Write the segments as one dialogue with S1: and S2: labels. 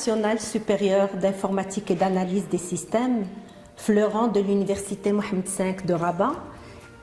S1: nationale supérieure d'informatique et d'analyse des systèmes, fleurant de l'université Mohamed V de Rabat,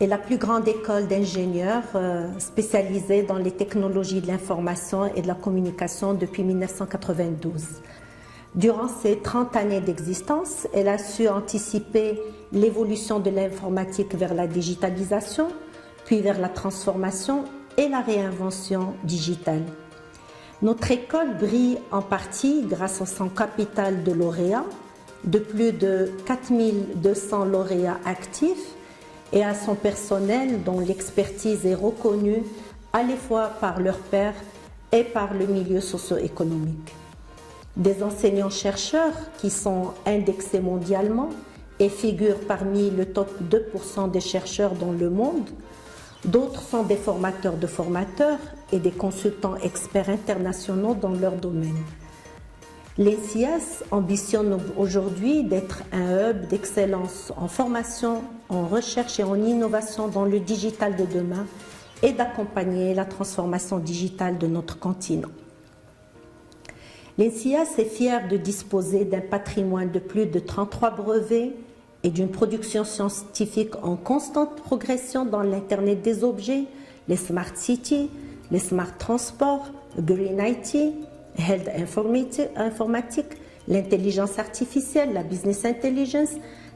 S1: est la plus grande école d'ingénieurs spécialisée dans les technologies de l'information et de la communication depuis 1992. Durant ses 30 années d'existence, elle a su anticiper l'évolution de l'informatique vers la digitalisation, puis vers la transformation et la réinvention digitale. Notre école brille en partie grâce à son capital de lauréats, de plus de 4200 lauréats actifs, et à son personnel dont l'expertise est reconnue à la fois par leurs pairs et par le milieu socio-économique. Des enseignants-chercheurs qui sont indexés mondialement et figurent parmi le top 2% des chercheurs dans le monde. D'autres sont des formateurs de formateurs et des consultants experts internationaux dans leur domaine. L'INSIAS ambitionne aujourd'hui d'être un hub d'excellence en formation, en recherche et en innovation dans le digital de demain et d'accompagner la transformation digitale de notre continent. L'INSIAS est fière de disposer d'un patrimoine de plus de 33 brevets et d'une production scientifique en constante progression dans l'Internet des objets, les Smart Cities, les Smart Transports, Green IT, Health Informatique, l'intelligence artificielle, la Business Intelligence,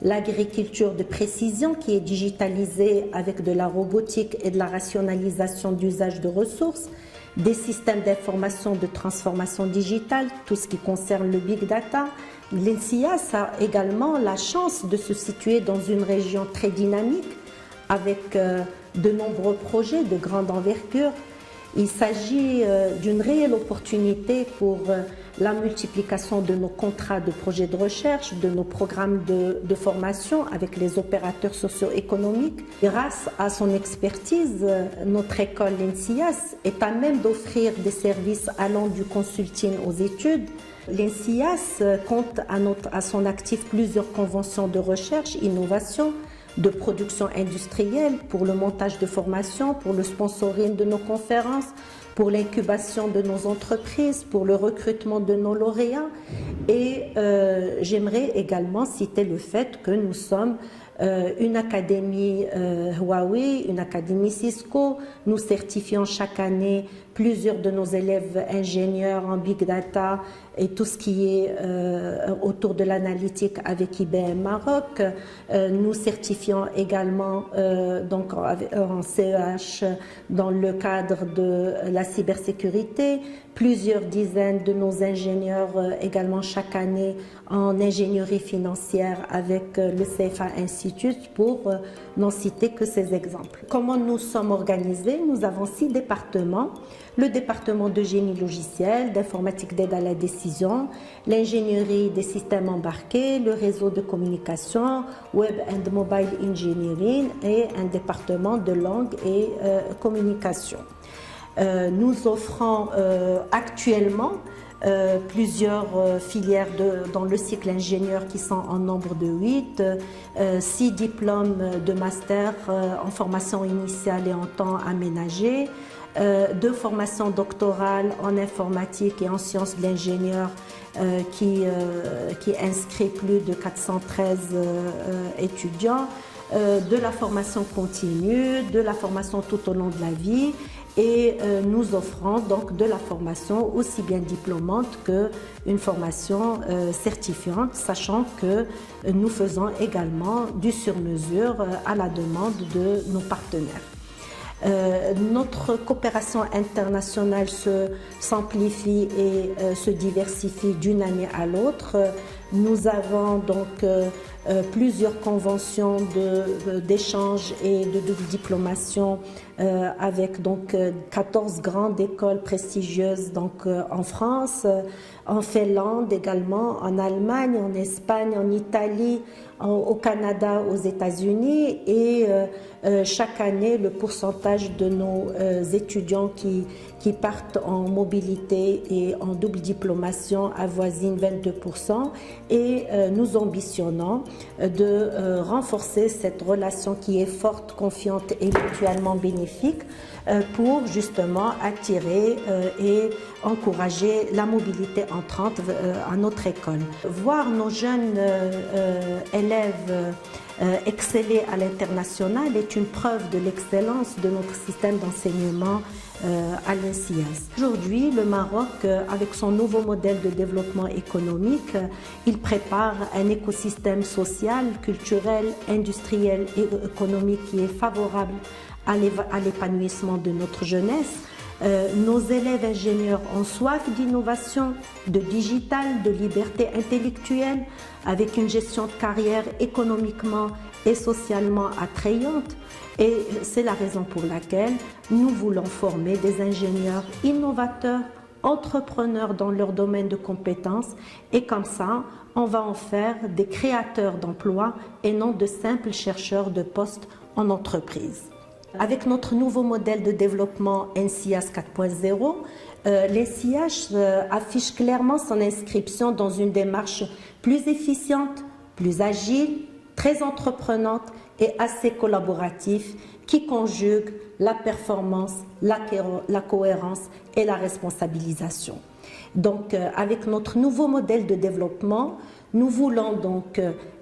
S1: l'agriculture de précision qui est digitalisée avec de la robotique et de la rationalisation d'usage de ressources, des systèmes d'information de transformation digitale, tout ce qui concerne le Big Data. L'INSIAS a également la chance de se situer dans une région très dynamique avec de nombreux projets de grande envergure. Il s'agit d'une réelle opportunité pour la multiplication de nos contrats de projets de recherche, de nos programmes de formation avec les opérateurs socio-économiques. Grâce à son expertise, notre école l'INSIAS est à même d'offrir des services allant du consulting aux études. L'INSIAS compte à son actif plusieurs conventions de recherche, innovation, de production industrielle, pour le montage de formations, pour le sponsoring de nos conférences, pour l'incubation de nos entreprises, pour le recrutement de nos lauréats. Et j'aimerais également citer le fait que nous sommes une académie Huawei, une académie Cisco. Nous certifions chaque année plusieurs de nos élèves ingénieurs en Big Data et tout ce qui est autour de l'analytique avec IBM Maroc. Nous certifions également donc en CEH dans le cadre de la cybersécurité, plusieurs dizaines de nos ingénieurs également chaque année en ingénierie financière avec le CFA Institute, pour n'en citer que ces exemples. Comment nous sommes organisés? Nous avons 6 départements. Le département de génie logiciel, d'informatique d'aide à la décision, l'ingénierie des systèmes embarqués, le réseau de communication, web and mobile engineering et un département de langue et communication. Nous offrons actuellement plusieurs filières dans le cycle ingénieur qui sont en nombre de 8, 6 diplômes de master en formation initiale et en temps aménagé, 2 formations doctorales en informatique et en sciences de l'ingénieur qui inscrit plus de 413 étudiants, de la formation continue, de la formation tout au long de la vie, et nous offrons donc de la formation aussi bien diplômante qu'une formation certifiante, sachant que nous faisons également du sur-mesure à la demande de nos partenaires. Notre coopération internationale s'amplifie et se diversifie d'une année à l'autre. Nous avons donc plusieurs conventions d'échange et de diplomation avec donc 14 grandes écoles prestigieuses donc en France, en Finlande également, en Allemagne, en Espagne, en Italie, au Canada, aux États-Unis, et chaque année le pourcentage de nos étudiants qui partent en mobilité et en double diplomation avoisine 22%, et nous ambitionnons de renforcer cette relation qui est forte, confiante et mutuellement bénéfique pour justement attirer et encourager la mobilité entrante à notre école. Voir nos jeunes élèves exceller à l'international est une preuve de l'excellence de notre système d'enseignement à l'INSIAS. Aujourd'hui, le Maroc, avec son nouveau modèle de développement économique, il prépare un écosystème social, culturel, industriel et économique qui est favorable à l'épanouissement de notre jeunesse. Nos élèves ingénieurs ont soif d'innovation, de digital, de liberté intellectuelle, avec une gestion de carrière économiquement et socialement attrayante. Et c'est la raison pour laquelle nous voulons former des ingénieurs innovateurs, entrepreneurs dans leur domaine de compétences. Et comme ça, on va en faire des créateurs d'emplois et non de simples chercheurs de postes en entreprise. Avec notre nouveau modèle de développement NCIAS 4.0, l'NCIAS affiche clairement son inscription dans une démarche plus efficiente, plus agile, très entreprenante et assez collaborative qui conjugue la performance, la cohérence et la responsabilisation. Donc, avec notre nouveau modèle de développement, nous voulons donc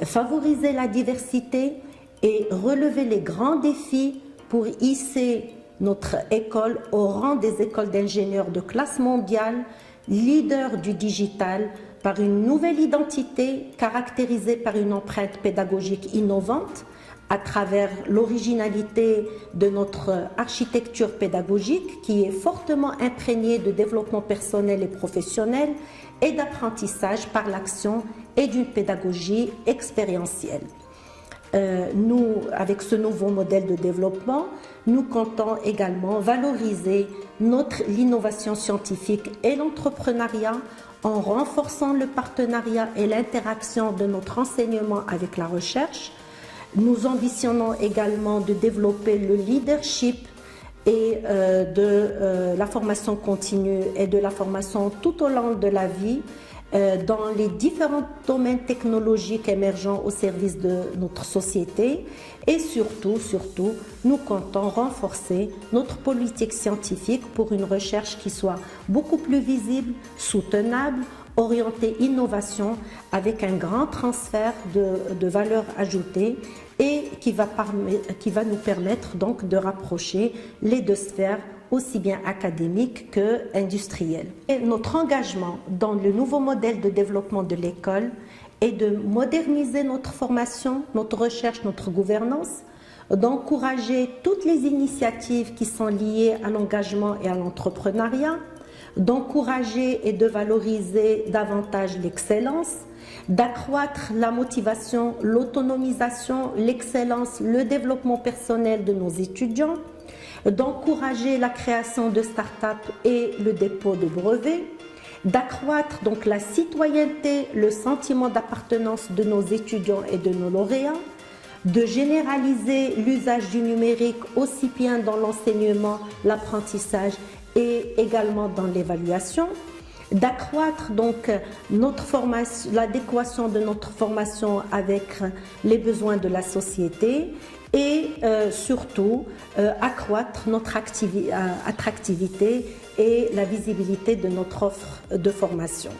S1: favoriser la diversité et relever les grands défis pour hisser notre école au rang des écoles d'ingénieurs de classe mondiale, leader du digital, par une nouvelle identité caractérisée par une empreinte pédagogique innovante à travers l'originalité de notre architecture pédagogique qui est fortement imprégnée de développement personnel et professionnel et d'apprentissage par l'action et d'une pédagogie expérientielle. Nous, avec ce nouveau modèle de développement, nous comptons également valoriser l'innovation scientifique et l'entrepreneuriat en renforçant le partenariat et l'interaction de notre enseignement avec la recherche. Nous ambitionnons également de développer le leadership et de la formation continue et de la formation tout au long de la vie dans les différents domaines technologiques émergents au service de notre société. Et surtout, nous comptons renforcer notre politique scientifique pour une recherche qui soit beaucoup plus visible, soutenable, orientée innovation, avec un grand transfert de valeur ajoutée et qui va nous permettre donc de rapprocher les deux sphères aussi bien académique que industrielle. Et notre engagement dans le nouveau modèle de développement de l'école est de moderniser notre formation, notre recherche, notre gouvernance, d'encourager toutes les initiatives qui sont liées à l'engagement et à l'entrepreneuriat, d'encourager et de valoriser davantage l'excellence, d'accroître la motivation, l'autonomisation, l'excellence, le développement personnel de nos étudiants, d'encourager la création de start-up et le dépôt de brevets, d'accroître donc la citoyenneté, le sentiment d'appartenance de nos étudiants et de nos lauréats, de généraliser l'usage du numérique aussi bien dans l'enseignement, l'apprentissage et également dans l'évaluation, d'accroître donc l'adéquation de notre formation avec les besoins de la société et surtout accroître notre attractivité et la visibilité de notre offre de formation.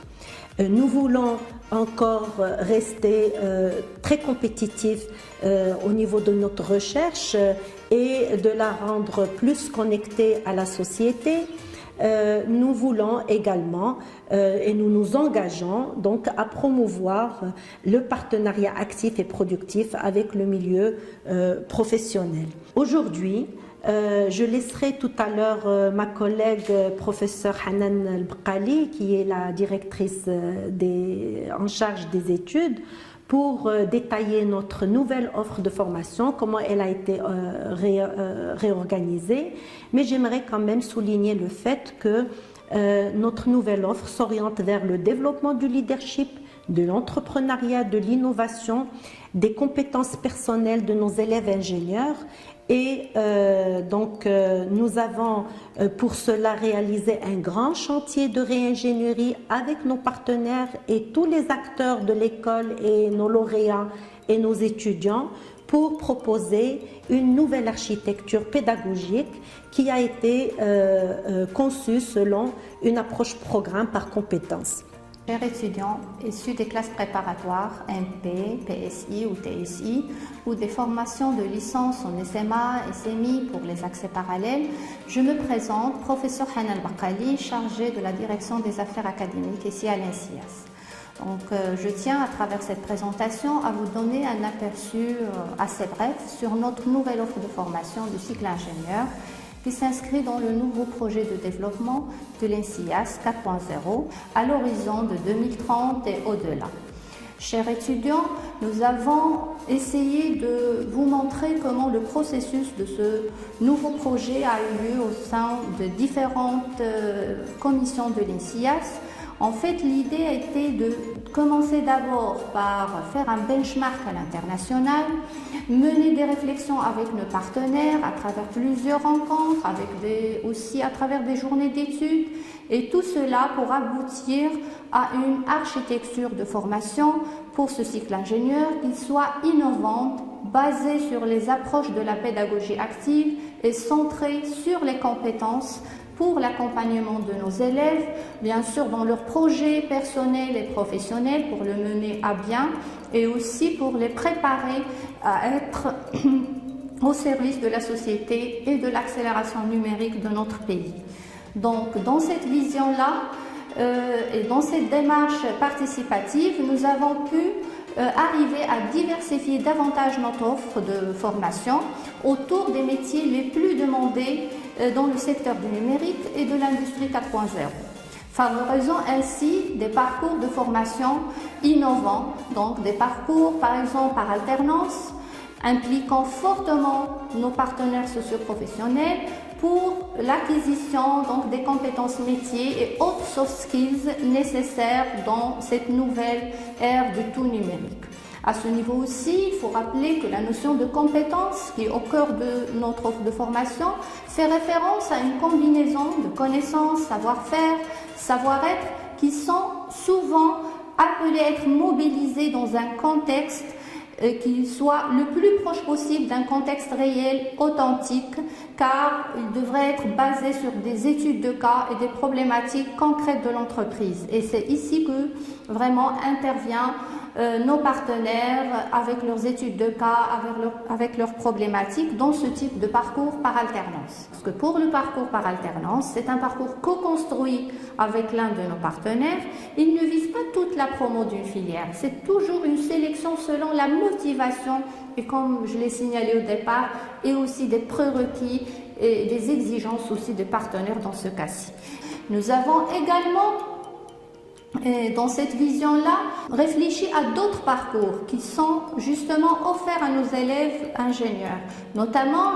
S1: Nous voulons encore rester très compétitifs au niveau de notre recherche et de la rendre plus connectée à la société. Nous voulons également et nous nous engageons donc à promouvoir le partenariat actif et productif avec le milieu professionnel. Aujourd'hui, je laisserai tout à l'heure ma collègue professeure Hanan El-Bqali, qui est la directrice en charge des études, pour détailler notre nouvelle offre de formation, comment elle a été réorganisée. Mais j'aimerais quand même souligner le fait que notre nouvelle offre s'oriente vers le développement du leadership, de l'entrepreneuriat, de l'innovation, des compétences personnelles de nos élèves ingénieurs Et nous avons pour cela réalisé un grand chantier de réingénierie avec nos partenaires et tous les acteurs de l'école et nos lauréats et nos étudiants pour proposer une nouvelle architecture pédagogique qui a été conçue selon une approche programme par compétences.
S2: Chers étudiants issus des classes préparatoires MP, PSI ou TSI ou des formations de licence en SMA, SMI pour les accès parallèles, je me présente, professeur Hanan Bakali, chargée de la direction des affaires académiques ici à l'INSIAS. Donc, je tiens à travers cette présentation à vous donner un aperçu assez bref sur notre nouvelle offre de formation du cycle ingénieur qui s'inscrit dans le nouveau projet de développement de l'INSIAS 4.0 à l'horizon de 2030 et au-delà. Chers étudiants, nous avons essayé de vous montrer comment le processus de ce nouveau projet a eu lieu au sein de différentes commissions de l'INSIAS. En fait, l'idée a été de commencer d'abord par faire un benchmark à l'international, mener des réflexions avec nos partenaires à travers plusieurs rencontres, aussi à travers des journées d'études, et tout cela pour aboutir à une architecture de formation pour ce cycle ingénieur qui soit innovante, basée sur les approches de la pédagogie active et centrée sur les compétences pour l'accompagnement de nos élèves, bien sûr dans leurs projets personnels et professionnels pour le mener à bien et aussi pour les préparer à être au service de la société et de l'accélération numérique de notre pays. Donc dans cette vision-là et dans cette démarche participative, nous avons pu arriver à diversifier davantage notre offre de formation autour des métiers les plus demandés dans le secteur du numérique et de l'industrie 4.0, favorisant ainsi des parcours de formation innovants, donc des parcours par exemple par alternance, impliquant fortement nos partenaires socioprofessionnels pour l'acquisition des compétences métiers et autres soft skills nécessaires dans cette nouvelle ère du tout numérique. À ce niveau aussi, il faut rappeler que la notion de compétence qui est au cœur de notre offre de formation fait référence à une combinaison de connaissances, savoir-faire, savoir-être qui sont souvent appelés à être mobilisés dans un contexte qui soit le plus proche possible d'un contexte réel, authentique, car il devrait être basé sur des études de cas et des problématiques concrètes de l'entreprise. Et c'est ici que vraiment intervient nos partenaires avec leurs études de cas, avec leurs problématiques dans ce type de parcours par alternance. Parce que pour le parcours par alternance, c'est un parcours co-construit avec l'un de nos partenaires. Il ne vise pas toute la promo d'une filière. C'est toujours une sélection selon la motivation et comme je l'ai signalé au départ, et aussi des prérequis et des exigences aussi des partenaires dans ce cas-ci. Nous avons également dans cette vision-là, réfléchir à d'autres parcours qui sont justement offerts à nos élèves ingénieurs, notamment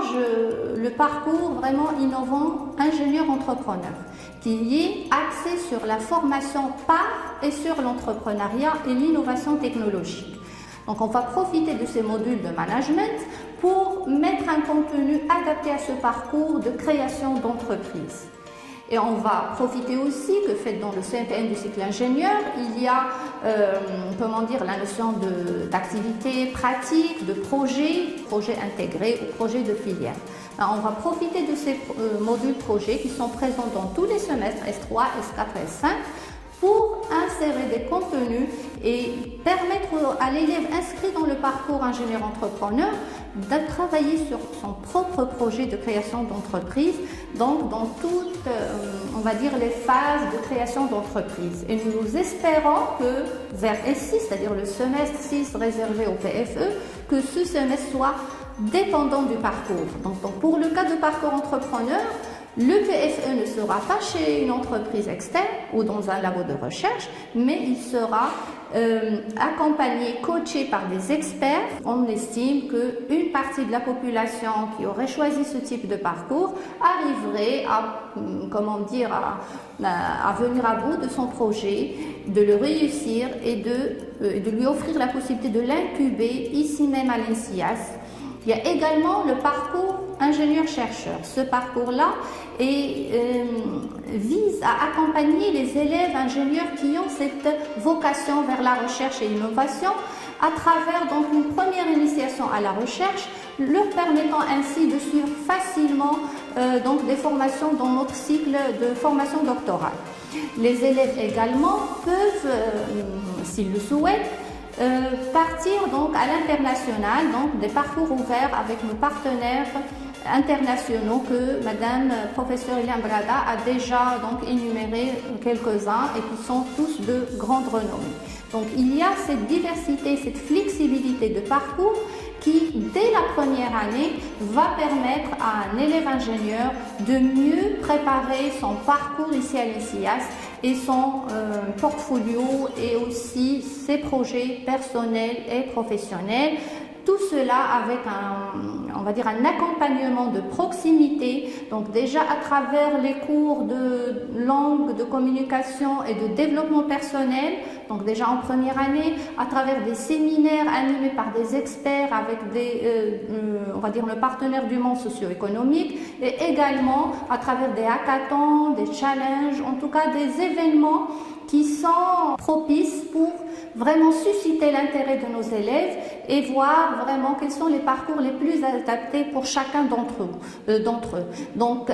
S2: le parcours vraiment innovant ingénieur-entrepreneur, qui est axé sur la formation par et sur l'entrepreneuriat et l'innovation technologique. Donc on va profiter de ces modules de management pour mettre un contenu adapté à ce parcours de création d'entreprise. Et on va profiter aussi que fait dans le CNPN du cycle ingénieur, il y a la notion d'activité pratique, de projet intégré ou projet de filière. Alors, on va profiter de ces modules projets qui sont présents dans tous les semestres S3, S4 et S5 pour insérer des contenus et permettre à l'élève inscrit dans le parcours ingénieur-entrepreneur de travailler sur son propre projet de création d'entreprise, donc dans toutes, les phases de création d'entreprise. Et nous espérons que vers S6, c'est-à-dire le semestre 6 réservé au PFE, que ce semestre soit dépendant du parcours. Donc pour le cas de parcours entrepreneur, le PFE ne sera pas chez une entreprise externe ou dans un labo de recherche, mais il sera accompagné, coaché par des experts. On estime qu'une partie de la population qui aurait choisi ce type de parcours arriverait à venir à bout de son projet, de le réussir et de lui offrir la possibilité de l'incuber ici même à l'INSIAS Il y a également le parcours ingénieur-chercheur. Ce parcours-là vise à accompagner les élèves ingénieurs qui ont cette vocation vers la recherche et l'innovation à travers donc une première initiation à la recherche, leur permettant ainsi de suivre facilement donc des formations dans notre cycle de formation doctorale. Les élèves également peuvent, s'ils le souhaitent, partir donc à l'international, donc des parcours ouverts avec nos partenaires internationaux que Madame professeure Eliane Brada a déjà donc énuméré quelques-uns et qui sont tous de grande renommée. Donc il y a cette diversité, cette flexibilité de parcours qui, dès la première année, va permettre à un élève ingénieur de mieux préparer son parcours ici à l'INSIAS et son portfolio et aussi ses projets personnels et professionnels. Tout cela avec on va dire un accompagnement de proximité, donc déjà à travers les cours de langue, de communication et de développement personnel, donc déjà en première année, à travers des séminaires animés par des experts avec on va dire le partenaire du monde socio-économique, et également à travers des hackathons, des challenges, en tout cas des événements qui sont propices pour vraiment susciter l'intérêt de nos élèves et voir vraiment quels sont les parcours les plus adaptés pour chacun d'entre eux. Donc,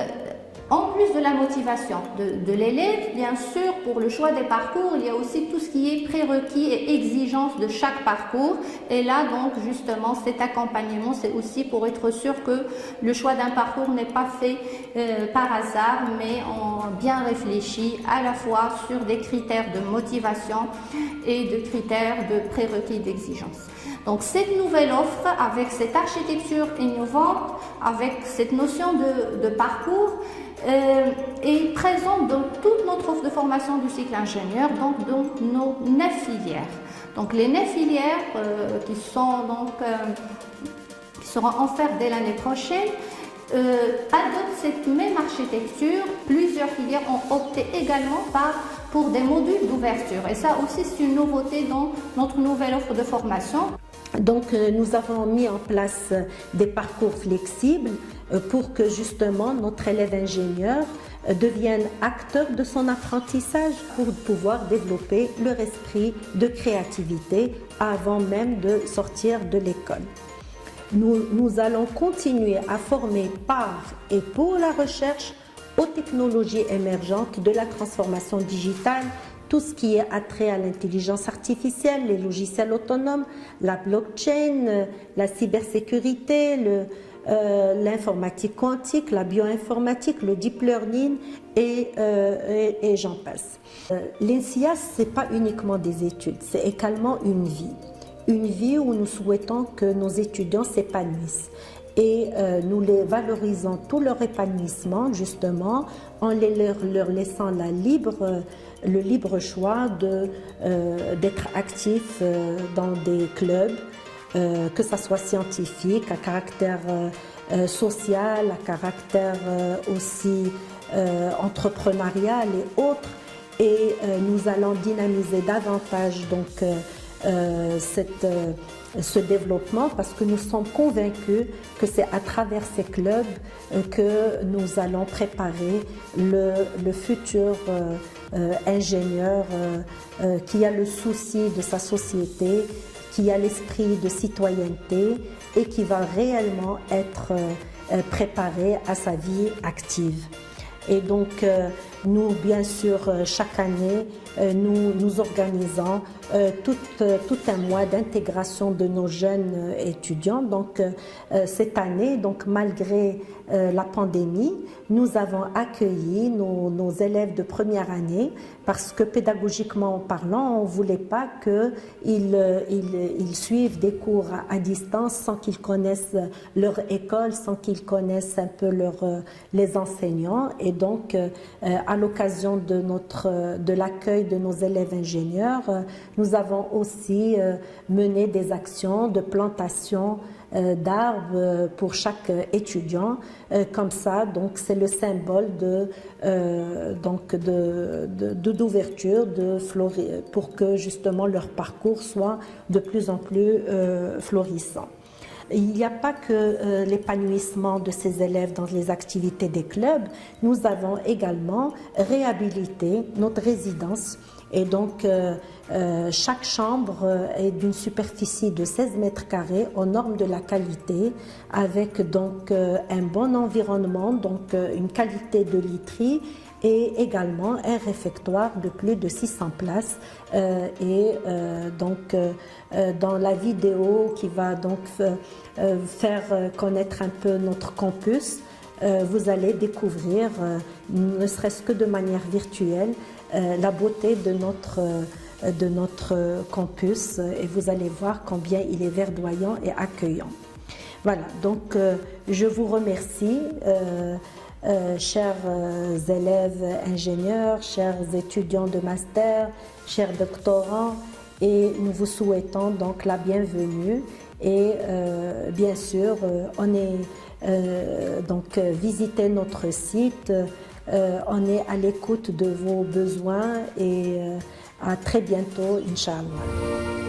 S2: en plus de la motivation de l'élève, bien sûr, pour le choix des parcours, il y a aussi tout ce qui est prérequis et exigences de chaque parcours. Et là, donc, justement, cet accompagnement, c'est aussi pour être sûr que le choix d'un parcours n'est pas fait par hasard, mais bien réfléchi à la fois sur des critères de motivation et de critères de prérequis d'exigence. Donc cette nouvelle offre, avec cette architecture innovante, avec cette notion de parcours, est présente dans toute notre offre de formation du cycle ingénieur, donc dans nos 9 filières. Donc les 9 filières qui seront offertes dès l'année prochaine adoptent cette même architecture. Plusieurs filières ont opté également pour des modules d'ouverture. Et ça aussi, c'est une nouveauté dans notre nouvelle offre de formation.
S1: Donc, nous avons mis en place des parcours flexibles pour que justement notre élève ingénieur devienne acteur de son apprentissage pour pouvoir développer leur esprit de créativité avant même de sortir de l'école. Nous allons continuer à former par et pour la recherche aux technologies émergentes de la transformation digitale, tout ce qui est attrait à l'intelligence artificielle, les logiciels autonomes, la blockchain, la cybersécurité, l'informatique quantique, la bioinformatique, le deep learning et j'en passe. L'INSIAS, ce n'est pas uniquement des études, c'est également une vie. Une vie où nous souhaitons que nos étudiants s'épanouissent. Et nous les valorisons tout leur épanouissement justement en leur laissant le libre choix d'être actifs dans des clubs, que ce soit scientifique, à caractère social, à caractère aussi entrepreneurial et autres. Et nous allons dynamiser davantage donc ce développement parce que nous sommes convaincus que c'est à travers ces clubs que nous allons préparer le futur ingénieur qui a le souci de sa société, qui a l'esprit de citoyenneté et qui va réellement être préparé à sa vie active. Et donc, nous, bien sûr, chaque année, nous organisons tout un mois d'intégration de nos jeunes étudiants. Donc, cette année, donc, malgré la pandémie, nous avons accueilli nos élèves de première année parce que pédagogiquement parlant, on ne voulait pas qu'ils suivent des cours à distance sans qu'ils connaissent leur école, sans qu'ils connaissent un peu les enseignants. Et donc, à l'occasion de l'accueil de nos élèves ingénieurs, nous avons aussi mené des actions de plantation d'arbres pour chaque étudiant. Comme ça, donc c'est le symbole d'ouverture, pour que justement leur parcours soit de plus en plus florissant. Il n'y a pas que l'épanouissement de ces élèves dans les activités des clubs, nous avons également réhabilité notre résidence. Et donc, chaque chambre est d'une superficie de 16 mètres carrés aux normes de la qualité, avec donc un bon environnement, donc une qualité de literie et également un réfectoire de plus de 600 places. Donc, dans la vidéo qui va donc faire connaître un peu notre campus, vous allez découvrir, ne serait-ce que de manière virtuelle, la beauté de notre campus et vous allez voir combien il est verdoyant et accueillant. Voilà, donc je vous remercie, chers élèves ingénieurs, chers étudiants de master, chers doctorants, et nous vous souhaitons donc la bienvenue. Et bien sûr, visitez notre site. On est à l'écoute de vos besoins et à très bientôt, Inch'Allah.